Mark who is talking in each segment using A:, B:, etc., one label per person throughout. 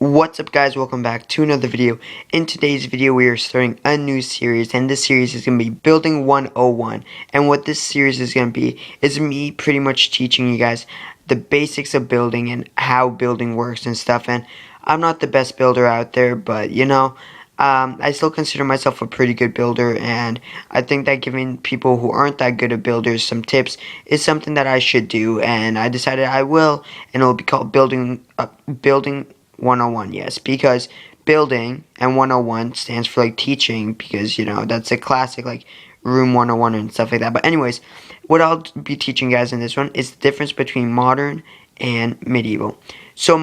A: What's up, guys? Welcome back to another video. In today's video we are starting a new series, and this series is going to be Building 101. And what this series is going to be is me pretty much teaching you guys the basics of building and how building works and stuff. And I'm not the best builder out there, but I still consider myself a pretty good builder, and I think that giving people who aren't that good at builders some tips is something that I should do, and I decided I will, and it'll be called Building 101, yes, because building and 101 stands for like teaching, because that's a classic like room 101 and stuff like that. But anyways, what I'll be teaching you guys in this one is the difference between modern and medieval. So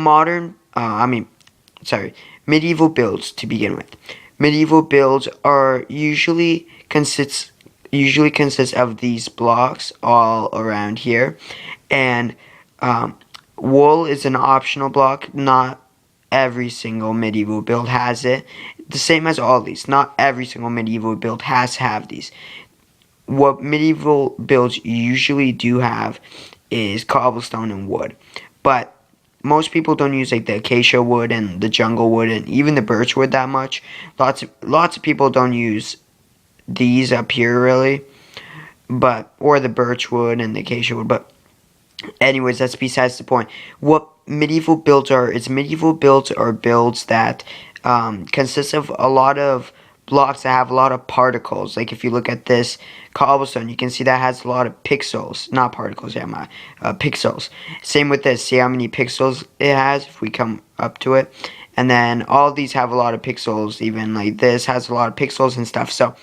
A: medieval builds to begin with. Medieval builds are usually consists of these blocks all around here, and wool is an optional block. Not every single medieval build has it. The same as all these. Not every single medieval build has to have these. What medieval builds usually do have is cobblestone and wood. But most people don't use like the acacia wood and the jungle wood and even the birch wood that much. Lots of people don't use these up here really. Or the birch wood and the acacia wood. But anyways, that's besides the point. What medieval builds are builds that consist of a lot of blocks that have a lot of particles. Like if you look at this cobblestone, you can see that has a lot of pixels, not particles, pixels. Same with this. See how many pixels it has if we come up to it. And then all these have a lot of pixels. Even like this has a lot of pixels and stuff. So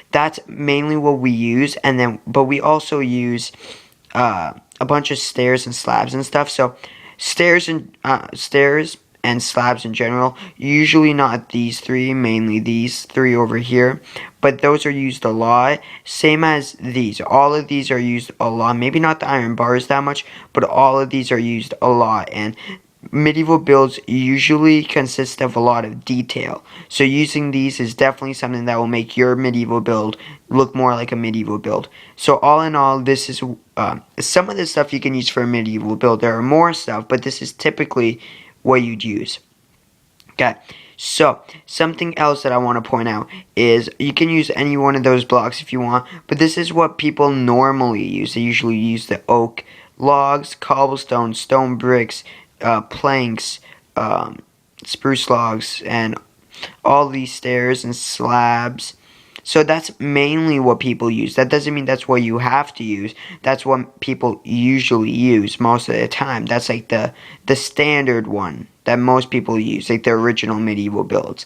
A: that's mainly what we use. But we also use a bunch of stairs and slabs and stuff. So stairs and slabs in general, usually not these three, mainly these three over here, but those are used a lot. Same as these. All of these are used a lot. Maybe not the iron bars that much, but all of these are used a lot. And medieval builds usually consist of a lot of detail. So using these is definitely something that will make your medieval build look more like a medieval build. So all in all, this is some of the stuff you can use for a medieval build. There are more stuff, but this is typically what you'd use. Okay, so something else that I want to point out is you can use any one of those blocks if you want, but this is what people normally use. They usually use the oak logs, cobblestone, stone bricks, planks, spruce logs, and all these stairs and slabs. So that's mainly what people use. That doesn't mean that's what you have to use. That's what people usually use most of the time. That's like the standard one that most people use, like the original medieval builds.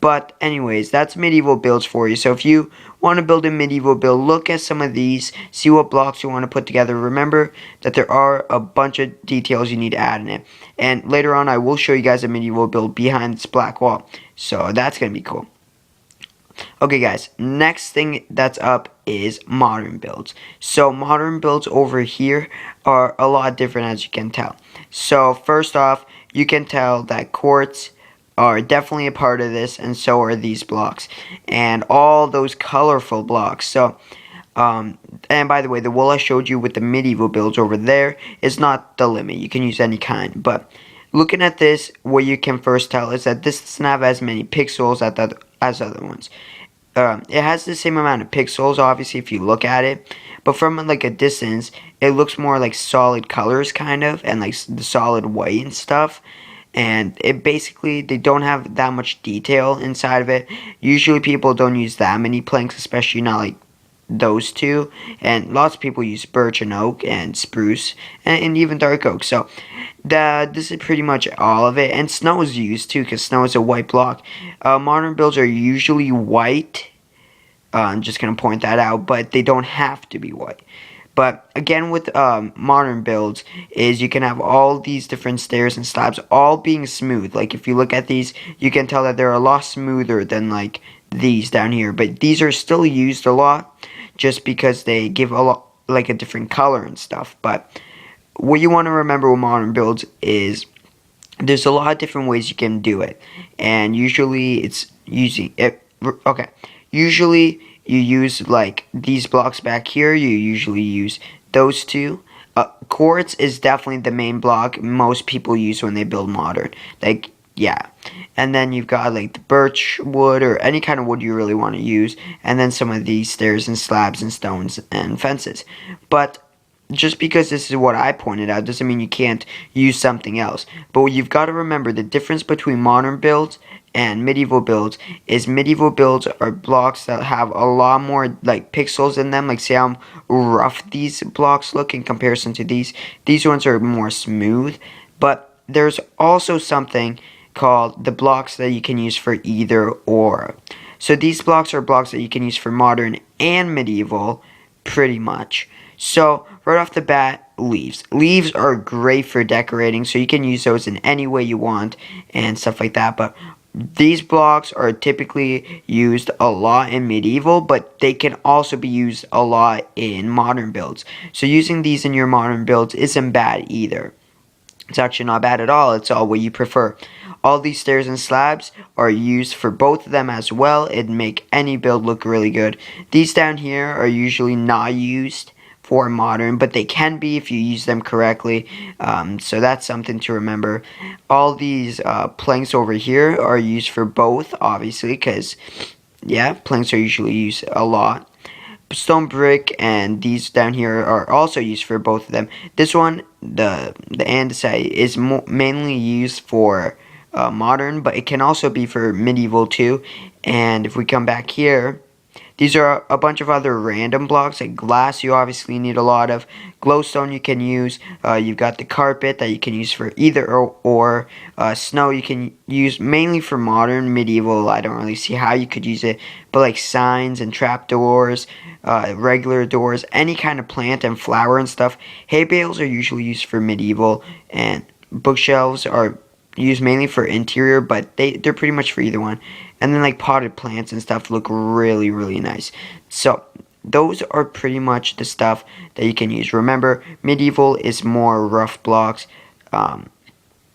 A: But anyways, that's medieval builds for you. So if you want to build a medieval build, look at some of these, see what blocks you want to put together. Remember that there are a bunch of details you need to add in it. And later on, I will show you guys a medieval build behind this black wall. So that's going to be cool. Okay guys, next thing that's up is modern builds. So modern builds over here are a lot different, as you can tell. So first off, you can tell that quartz are definitely a part of this, and so are these blocks and all those colorful blocks. So and by the way, the wool I showed you with the medieval builds over there is not the limit. You can use any kind, but looking at this, what you can first tell is that this doesn't have as many pixels as other ones. It has the same amount of pixels, obviously, if you look at it, but from like a distance, it looks more like solid colors, kind of, and like the solid white and stuff. And it basically, they don't have that much detail inside of it. Usually people don't use that many planks, especially not like those two, and lots of people use birch and oak and spruce and even dark oak. So this is pretty much all of it. And snow is used too, because snow is a white block. Modern builds are usually white. I'm just gonna point that out, but they don't have to be white. But again, with modern builds, is you can have all these different stairs and slabs all being smooth. Like if you look at these, you can tell that they're a lot smoother than like these down here. But these are still used a lot, just because they give a lot, like a different color and stuff. But what you want to remember with modern builds is there's a lot of different ways you can do it, and usually it's using it. Okay, usually you use like these blocks back here. You usually use those two. Quartz is definitely the main block most people use when they build modern. Like yeah. And then you've got like the birch wood or any kind of wood you really want to use, and then some of these stairs and slabs and stones and fences. But just because this is what I pointed out doesn't mean you can't use something else. But you've got to remember the difference between modern builds and medieval builds is medieval builds are blocks that have a lot more like pixels in them. Like see how rough these blocks look in comparison to these. These ones are more smooth. But there's also something called the blocks that you can use for either or. So these blocks are blocks that you can use for modern and medieval pretty much. So right off the bat, leaves. Leaves are great for decorating, so you can use those in any way you want and stuff like that. But these blocks are typically used a lot in medieval, but they can also be used a lot in modern builds. So using these in your modern builds isn't bad either. It's actually not bad at all. It's all what you prefer. All these stairs and slabs are used for both of them as well. It'd make any build look really good. These down here are usually not used for modern, but they can be if you use them correctly. So that's something to remember. All these planks over here are used for both, obviously, because yeah, planks are usually used a lot. Stone brick and these down here are also used for both of them. This one, the andesite, is mainly used for modern, but it can also be for medieval too. And if we come back here, these are a bunch of other random blocks. Like glass you obviously need a lot of. Glowstone you can use. You've got the carpet that you can use for either or. Snow you can use mainly for modern. Medieval I don't really see how you could use it. But like signs and trapdoors, regular doors, any kind of plant and flower and stuff. Hay bales are usually used for medieval. And bookshelves are used mainly for interior, but they're pretty much for either one. And then like potted plants and stuff look really, really nice. So those are pretty much the stuff that you can use. Remember, medieval is more rough blocks.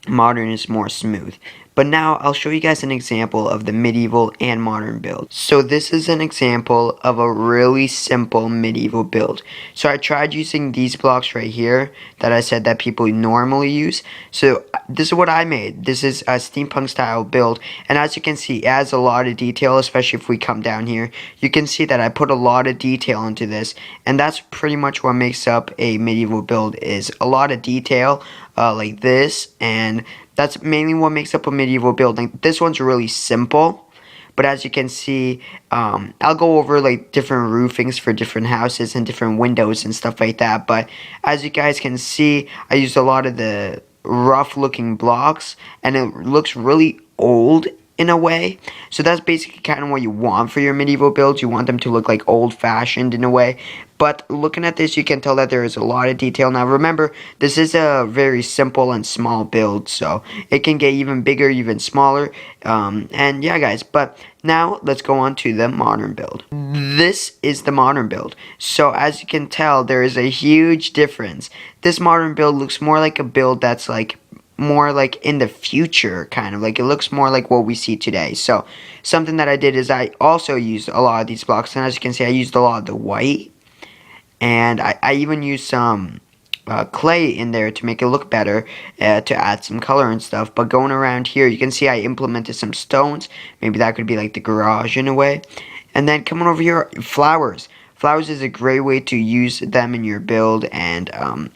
A: Modern is more smooth. But now I'll show you guys an example of the medieval and modern build. So this is an example of a really simple medieval build. So I tried using these blocks right here that I said that people normally use. So this is what I made. This is a steampunk style build, and as you can see, it has a lot of detail, especially if we come down here. You can see that I put a lot of detail into this, and that's pretty much what makes up a medieval build, is a lot of detail like this, and that's mainly what makes up a medieval building. This one's really simple, but as you can see, I'll go over like different roofings for different houses and different windows and stuff like that. But as you guys can see, I used a lot of the rough looking blocks, and it looks really old in a way. So that's basically kind of what you want for your medieval builds. You want them to look like old-fashioned in a way. But looking at this, you can tell that there is a lot of detail. Now remember, this is a very simple and small build, so it can get even bigger, even smaller. And yeah, guys, but now let's go on to the modern build. This is the modern build. So as you can tell, there is a huge difference. This modern build looks more like a build that's like more like in the future, kind of like it looks more like what we see today. So something that I did is I also used a lot of these blocks, and as you can see, I used a lot of the white, and I even used some clay in there to make it look better, to add some color and stuff. But going around here, you can see I implemented some stones. Maybe that could be like the garage in a way. And then coming over here, flowers. Flowers is a great way to use them in your build. And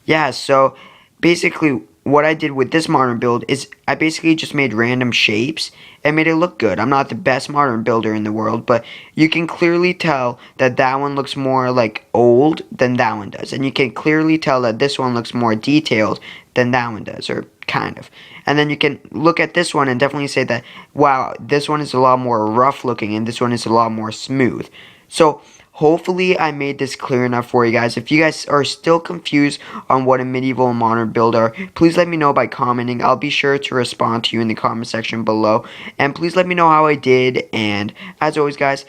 A: yeah, so basically what I did with this modern build is I basically just made random shapes and made it look good. I'm not the best modern builder in the world, but you can clearly tell that that one looks more like old than that one does. And you can clearly tell that this one looks more detailed than that one does, or kind of. And then you can look at this one and definitely say that, wow, this one is a lot more rough looking and this one is a lot more smooth. So hopefully I made this clear enough for you guys. If you guys are still confused on what a medieval and modern build are, please let me know by commenting. I'll be sure to respond to you in the comment section below. And please let me know how I did. And as always, guys,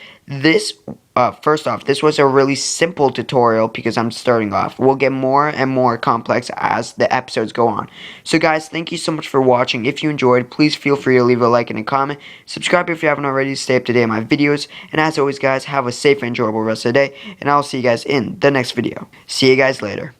A: first off, this was a really simple tutorial because I'm starting off. We'll get more and more complex as the episodes go on. So guys, thank you so much for watching. If you enjoyed, please feel free to leave a like and a comment. Subscribe if you haven't already to stay up to date on my videos. And as always, guys, have a safe and enjoyable rest of the day. And I'll see you guys in the next video. See you guys later.